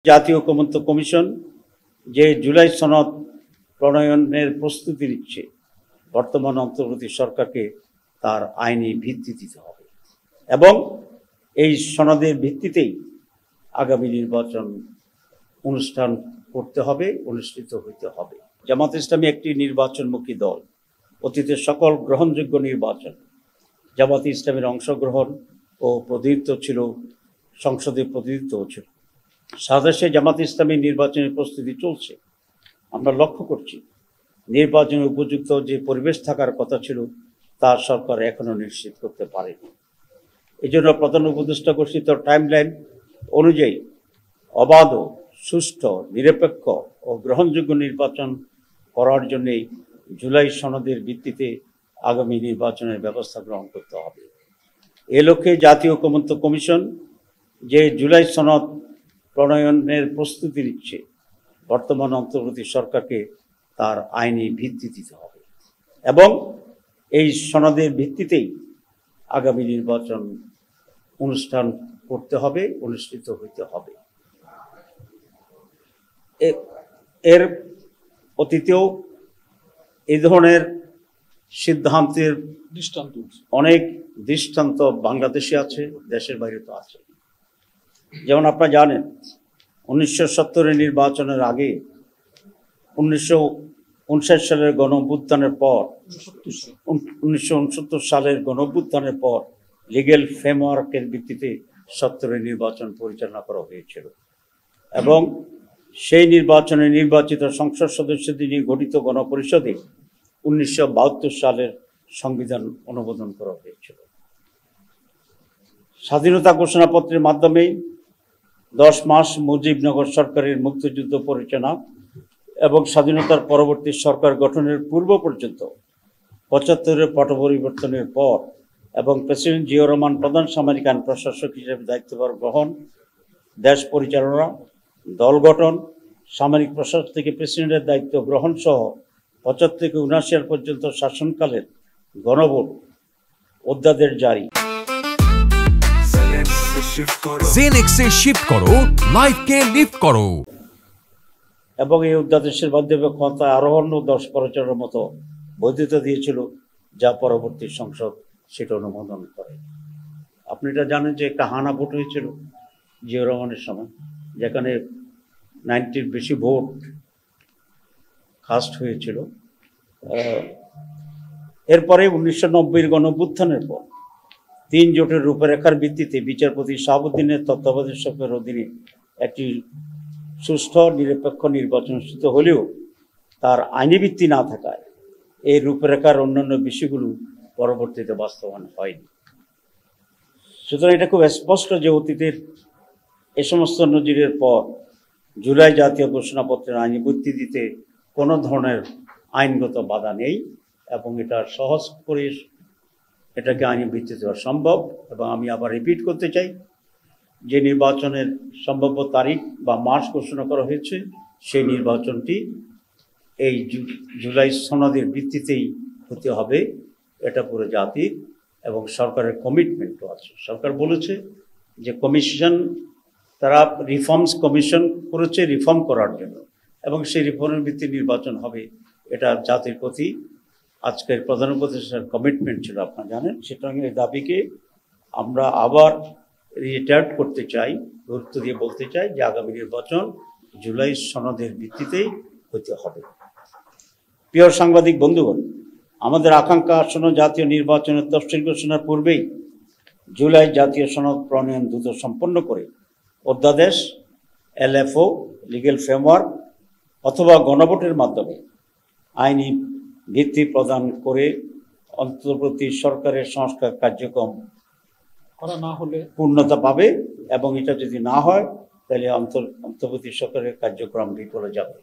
জাতীয় ঐকমত্য কমিশন যে জুলাই সনদ প্রণয়নের প্রস্তুতি নিচ্ছে, বর্তমান অন্তর্বর্তী সরকারকে তার আইনি ভিত্তি দিতে হবে এবং এই সনদের ভিত্তিতেই আগামী নির্বাচন অনুষ্ঠান করতে হবে, অনুষ্ঠিত হইতে হবে। জামাত ইসলামী একটি নির্বাচনমুখী দল। অতীতের সকল গ্রহণযোগ্য নির্বাচন জামাত ইসলামের অংশগ্রহণ ও প্রতিনিধিত্ব ছিল, সংসদে প্রতিনিধিত্ব ছিল। সারা দেশে জামাত ইসলামী নির্বাচনের প্রস্তুতি চলছে। আমরা লক্ষ্য করছি নির্বাচনের উপযুক্ত যে পরিবেশ থাকার কথা ছিল তা সরকার এখনো নিশ্চিত করতে পারেনি। এই জন্য প্রধান উপদেষ্টা ঘোষিত টাইমলাইন অনুযায়ী অবাধ, সুষ্ঠু, নিরপেক্ষ ও গ্রহণযোগ্য নির্বাচন করার জন্যই জুলাই সনদের ভিত্তিতে আগামী নির্বাচনের ব্যবস্থা গ্রহণ করতে হবে। এ লক্ষ্যে জাতীয় ঐকমত্য কমিশন যে জুলাই সনদ প্রণয়নের প্রস্তুতি নিচ্ছে, বর্তমান অন্তর্বর্তী সরকারকে তার আইনি ভিত্তি দিতে হবে এবং এই সনদের ভিত্তিতেই আগামী নির্বাচন অনুষ্ঠান করতে হবে, অনুষ্ঠিত হইতে হবে। এর অতীতেও এই ধরনের সিদ্ধান্তের অনেক দৃষ্টান্ত বাংলাদেশে আছে, দেশের বাইরে তো আছে। যেমন আপনারা জানেন 1970 নির্বাচনের আগে 1959 সালের গণঅভ্যুত্থানের পর 1969 সালের গণঅভ্যুত্থানের পর লিগ্যাল ফ্রেমওয়ার্কের ভিত্তিতে 70 নির্বাচন পরিচালনা করা হয়েছিল এবং সেই নির্বাচনে নির্বাচিত সংসদ সদস্যদের নিয়ে গঠিত গণপরিষদে 1972 সালের সংবিধান অনুমোদন করা হয়েছিল। স্বাধীনতা ঘোষণাপত্রের মাধ্যমে 10 মাস মুজিবনগর সরকারের মুক্তিযুদ্ধ পরিচালনা এবং স্বাধীনতার পরবর্তী সরকার গঠনের পূর্ব পর্যন্ত 75 পট পরিবর্তনের পর এবং প্রেসিডেন্ট জিয়াউর রহমান প্রধান সামরিক আইন প্রশাসক হিসেবে দায়িত্বভার গ্রহণ, দেশ পরিচালনা, দল গঠন, সামরিক প্রশাসন থেকে প্রেসিডেন্টের দায়িত্ব গ্রহণ সহ 75 থেকে 79 সাল পর্যন্ত শাসনকালের গণভোট, অধ্যাদেশ জারি। জেনেক্সে শিফট করো, লাইফকে লিফট করো। এবং এই অধ্যাদেশের মাধ্যমে ক্ষমতায় আরোহণ ও 10 বছরের মতো বৈধতা দিয়েছিল, যা পরবর্তী সংসদ সেটা অনুমোদন করে। আপনি এটা জানেন যে একটা হানা ভোট হয়েছিল জিয়াউর রহমানের সময়, যেখানে 90-র বেশি ভোট কাস্ট হয়েছিল। এরপরে 1990 গণঅভ্যুত্থানের পর 3 জোটের রূপরেখার ভিত্তিতে বিচারপতি শাহাবুদ্দিনের তত্ত্বাবধায়কের অধীনে একটি সুষ্ঠু নিরপেক্ষ নির্বাচন অনুষ্ঠিত হলেও তার আইনি ভিত্তি না থাকায় এই রূপরেখার অন্যান্য বিষয়গুলো পরবর্তীতে বাস্তবায়ন হয়নি। সুতরাং এটা খুব স্পষ্ট যে অতীতের এ সমস্ত নজিরের পর জুলাই জাতীয় ঘোষণাপত্রের আইনি ভিত্তি দিতে কোনো ধরনের আইনগত বাধা নেই এবং এটা সহজ করে এটাকে আইনি ভিত্তি দেওয়া সম্ভব। এবং আমি আবার রিপিট করতে চাই যে নির্বাচনের সম্ভাব্য তারিখ বা মাস ঘোষণা করা হয়েছে, সেই নির্বাচনটি এই জুলাই সনদের ভিত্তিতেই হতে হবে। এটা পুরো জাতির এবং সরকারের কমিটমেন্টও আছে। সরকার বলেছে যে কমিশন, তারা রিফর্মস কমিশন করেছে রিফর্ম করার জন্য এবং সেই রিফর্মের ভিত্তিতে নির্বাচন হবে। এটা জাতির প্রতি আজকের প্রধান উপদেষ্টার কমিটমেন্ট ছিল, আপনারা জানেন। সুতরাং এই দাবিকে আমরা আবার রিটার্ট করতে চাই, গুরুত্ব দিয়ে বলতে চাই যে আগামী নির্বাচন জুলাই সনদের ভিত্তিতেই হতে হবে। প্রিয় সাংবাদিক বন্ধুগণ, আমাদের আকাঙ্ক্ষা আসন্ন জাতীয় নির্বাচনের তফসিল ঘোষণার পূর্বেই জুলাই জাতীয় সনদ প্রণয়ন দ্রুত সম্পন্ন করে অধ্যাদেশ, LFO, লিগ্যাল ফ্রেমওয়ার্ক অথবা গণভোটের মাধ্যমে আইনি ভিত্তি প্রদান করে অন্তর্বর্তী সরকারের সংস্কার কার্যক্রম করা না হলে পূর্ণতা পাবে এবং এটা যদি না হয় তাহলে অন্তর্বর্তী সরকারের কার্যক্রম বিফলে যাবে।